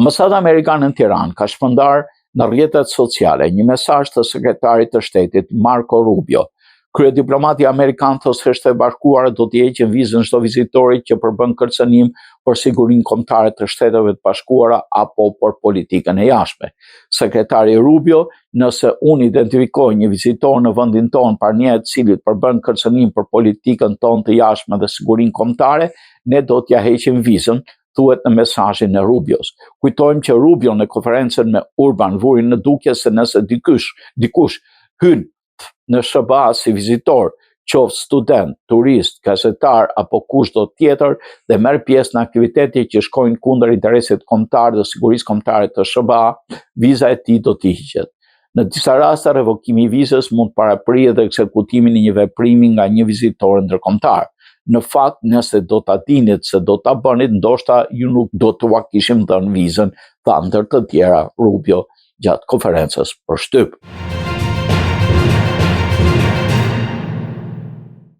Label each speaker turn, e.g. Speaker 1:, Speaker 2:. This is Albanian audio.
Speaker 1: Ambasada amerikane në Tiranë ka shpërndar në rrjetet sociale një mesazh të sekretarit të shtetit Marco Rubio. Kryediplomati amerikan thos se Shtetet Bashkuara do t'i heqin vizën çdo vizitorit që përbën kërcënim për sigurinë kombëtare të Shteteve të Bashkuara apo për politikën e jashtme. Sekretari Rubio, nëse unë identifikoj një vizitor në vendin tonë paranier të cilit përbën kërcënim për politikën tonë të jashtme dhe sigurinë kombëtare, ne do t'ja heqim vizën, thuhet në mesazhin e Rubios. Kujtojmë që Rubio në konferencën me Urban vuri në dukje se nëse dikush hyn në SBA si vizitor, qoftë student, turist, gazetar apo kushdo tjetër dhe merr pjesë në aktivitete që shkojnë kundër interesit kombëtar dhe sigurisë kombëtare të SBA, viza e tij do t'i hiqet. Në disa raste revokimi i vizës mund të paraprihet dhe ekzekutimin e një veprimi nga një vizitor ndërkombëtar. Në fakt, nëse do ta dinit se do ta bënit, ndoshta ju nuk do t'ua kishim dhënë vizën, tha ndër të tjera Rubio gjatë konferencës për shtyp.